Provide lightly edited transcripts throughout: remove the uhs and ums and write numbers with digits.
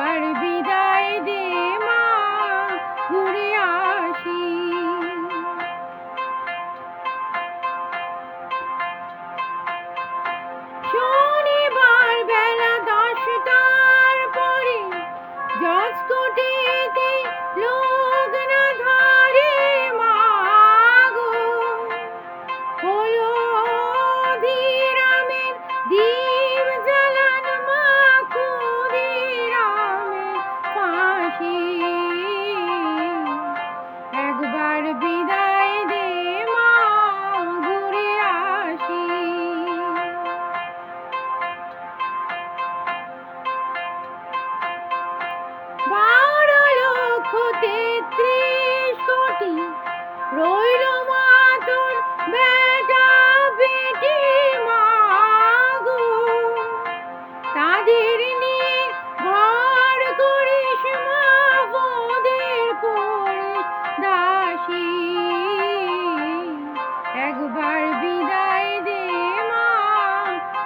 একবার বিদায় দে মা, ঘুরে আসি। শনিবার বেলা 10টার পরে জজকোটেতে লোক না ধরে মা গো, হলো ক্ষুদিরামের দীপ জ্বালান মা, ক্ষুদিরামের ফাঁসি। একবার বিদায় দে মা, ঘুরে আসি। $12,33,000,000 রইল মা তোর বেটা বেটি মা গো, তাদের নিয়ে ঘর করিস মা, বোদের করিস দাসী। একবার বিদায় দে মা,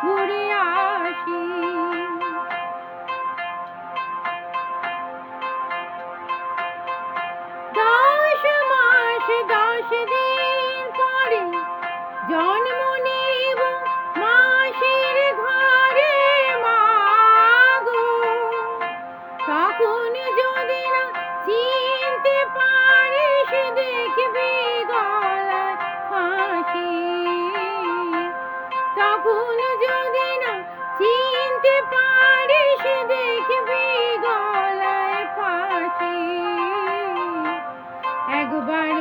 ঘুরে আসি। 10 মাস 10 দিন পরে জন্ম নেব মাসির ঘরে মা গো, তখন যদি না চিনতে পারিস দেখবি গলায় ফাঁসি। তখন যদি না চিনতে পারিস দেখবি গলায় ফাঁসি। একবার